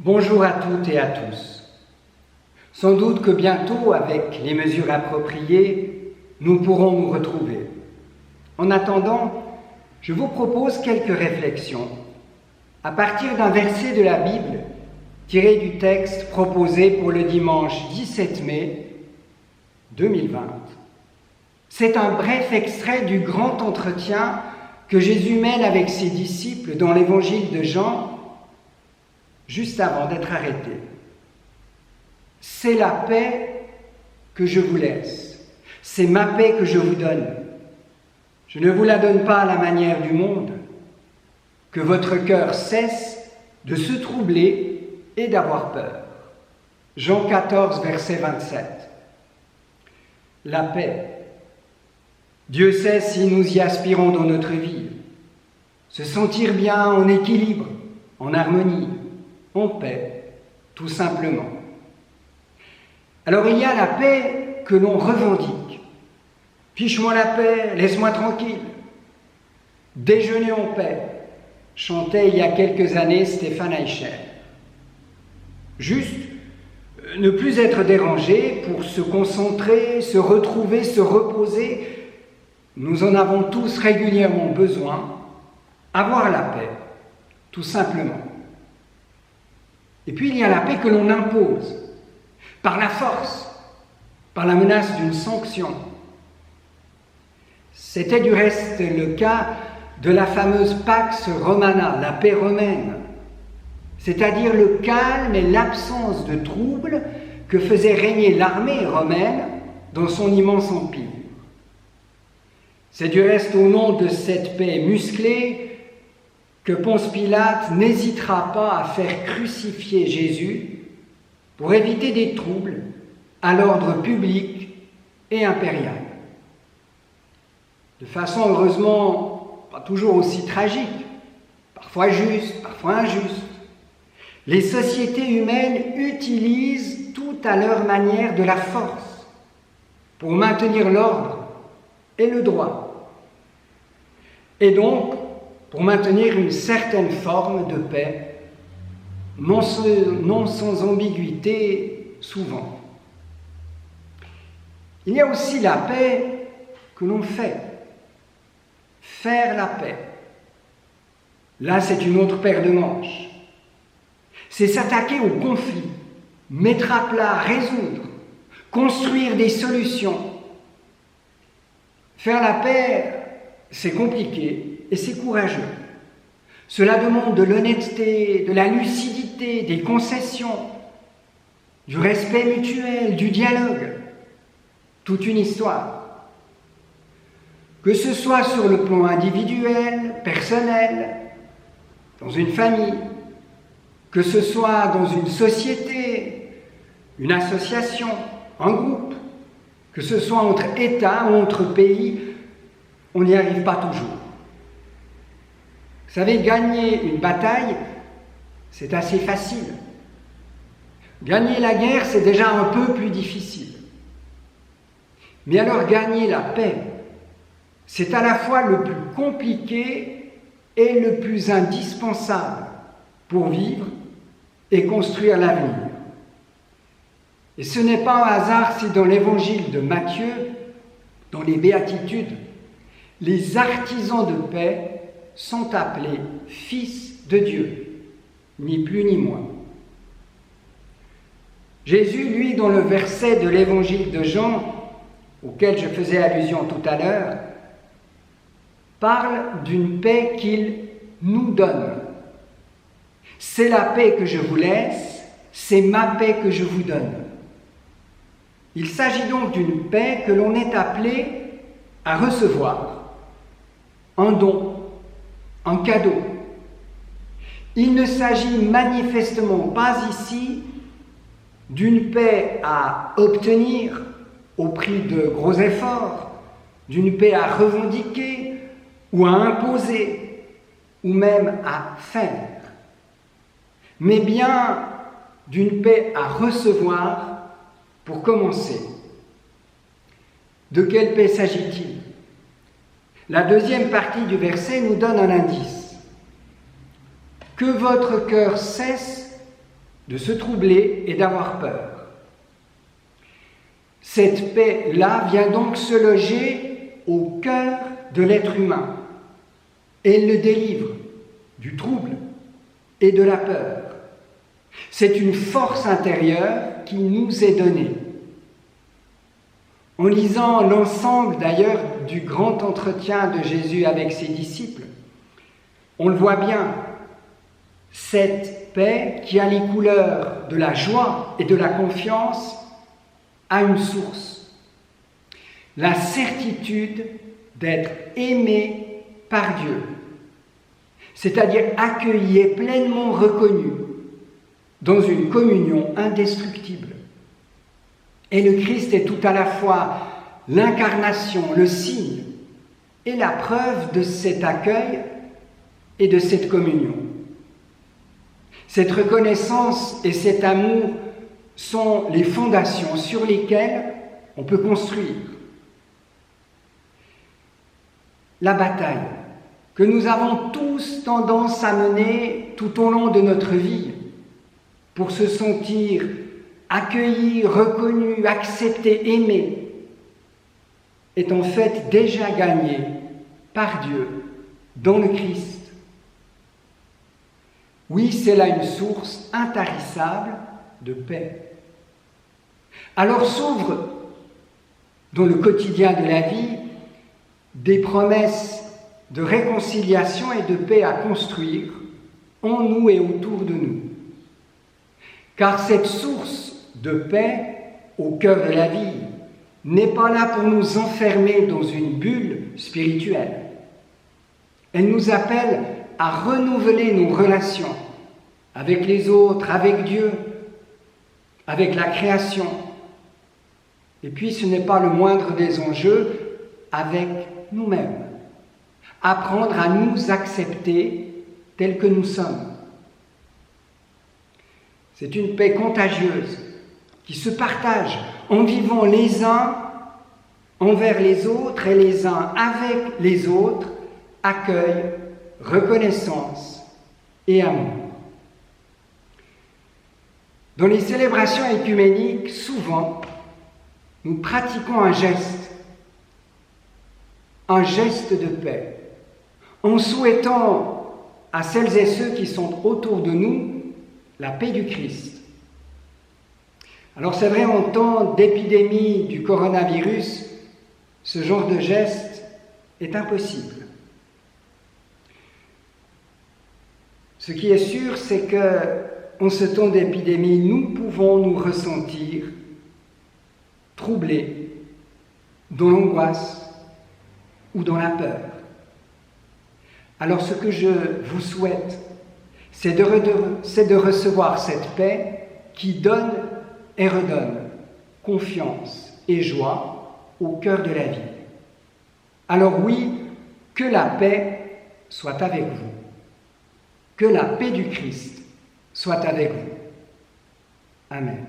Bonjour à toutes et à tous. Sans doute que bientôt, avec les mesures appropriées, nous pourrons nous retrouver. En attendant, je vous propose quelques réflexions à partir d'un verset de la Bible tiré du texte proposé pour le dimanche 17 mai 2020. C'est un bref extrait du grand entretien que Jésus mène avec ses disciples dans l'évangile de Jean, juste avant d'être arrêté. C'est la paix que je vous laisse, c'est ma paix que je vous donne. Je ne vous la donne pas à la manière du monde, que votre cœur cesse de se troubler et d'avoir peur. Jean 14, verset 27. La paix. Dieu sait si nous y aspirons dans notre vie. Se sentir bien en équilibre, en harmonie, en paix, tout simplement. Alors il y a la paix que l'on revendique. Fiche-moi la paix, laisse-moi tranquille. Déjeuner en paix, chantait il y a quelques années Stéphane Eicher. Juste ne plus être dérangé pour se concentrer, se retrouver, se reposer. Nous en avons tous régulièrement besoin. Avoir la paix, tout simplement. Et puis il y a la paix que l'on impose, par la force, par la menace d'une sanction. C'était du reste le cas de la fameuse Pax Romana, la paix romaine, c'est-à-dire le calme et l'absence de troubles que faisait régner l'armée romaine dans son immense empire. C'est du reste au nom de cette paix musclée que Ponce Pilate n'hésitera pas à faire crucifier Jésus pour éviter des troubles à l'ordre public et impérial. De façon heureusement pas toujours aussi tragique, parfois juste, parfois injuste, les sociétés humaines utilisent tout à leur manière de la force pour maintenir l'ordre et le droit. Et donc, pour maintenir une certaine forme de paix, non sans ambiguïté souvent. Il y a aussi la paix que l'on fait. Faire la paix. Là, c'est une autre paire de manches. C'est s'attaquer au conflit, mettre à plat, résoudre, construire des solutions. Faire la paix, c'est compliqué et c'est courageux. Cela demande de l'honnêteté, de la lucidité, des concessions, du respect mutuel, du dialogue. Toute une histoire. Que ce soit sur le plan individuel, personnel, dans une famille, que ce soit dans une société, une association, un groupe, que ce soit entre États ou entre pays, on n'y arrive pas toujours. Vous savez, gagner une bataille, c'est assez facile. Gagner la guerre, c'est déjà un peu plus difficile. Mais alors gagner la paix, c'est à la fois le plus compliqué et le plus indispensable pour vivre et construire l'avenir. Et ce n'est pas un hasard si dans l'évangile de Matthieu, dans les béatitudes, les artisans de paix sont appelés fils de Dieu, ni plus ni moins. Jésus, lui, dans le verset de l'évangile de Jean, auquel je faisais allusion tout à l'heure, parle d'une paix qu'il nous donne. C'est la paix que je vous laisse, c'est ma paix que je vous donne. Il s'agit donc d'une paix que l'on est appelé à recevoir, un don, un cadeau. Il ne s'agit manifestement pas ici d'une paix à obtenir au prix de gros efforts, d'une paix à revendiquer ou à imposer, ou même à faire, mais bien d'une paix à recevoir pour commencer. De quelle paix s'agit-il ? La deuxième partie du verset nous donne un indice. Que votre cœur cesse de se troubler et d'avoir peur. Cette paix-là vient donc se loger au cœur de l'être humain. Elle le délivre du trouble et de la peur. C'est une force intérieure qui nous est donnée. En lisant l'ensemble d'ailleurs du grand entretien de Jésus avec ses disciples, on le voit bien, cette paix qui a les couleurs de la joie et de la confiance a une source. La certitude d'être aimé par Dieu, c'est-à-dire accueilli et pleinement reconnu dans une communion indestructible. Et le Christ est tout à la fois l'incarnation, le signe et la preuve de cet accueil et de cette communion. Cette reconnaissance et cet amour sont les fondations sur lesquelles on peut construire. La bataille que nous avons tous tendance à mener tout au long de notre vie pour se sentir accueilli, reconnu, accepté, aimé, est en fait déjà gagnée par Dieu dans le Christ. Oui, c'est là une source intarissable de paix. Alors s'ouvrent dans le quotidien de la vie des promesses de réconciliation et de paix à construire en nous et autour de nous. Car cette source de paix au cœur de la vie n'est pas là pour nous enfermer dans une bulle spirituelle. Elle nous appelle à renouveler nos relations avec les autres, avec Dieu, avec la création. Et puis, ce n'est pas le moindre des enjeux, avec nous-mêmes. Apprendre à nous accepter tels que nous sommes. C'est une paix contagieuse qui se partage en vivant les uns envers les autres et les uns avec les autres, accueil, reconnaissance et amour. Dans les célébrations œcuméniques, souvent, nous pratiquons un geste de paix, en souhaitant à celles et ceux qui sont autour de nous la paix du Christ. Alors c'est vrai, en temps d'épidémie du coronavirus, ce genre de geste est impossible. Ce qui est sûr, c'est qu'en ce temps d'épidémie, nous pouvons nous ressentir troublés, dans l'angoisse ou dans la peur. Alors ce que je vous souhaite, c'est de recevoir cette paix qui donne et redonne confiance et joie au cœur de la vie. Alors oui, que la paix soit avec vous. Que la paix du Christ soit avec vous. Amen.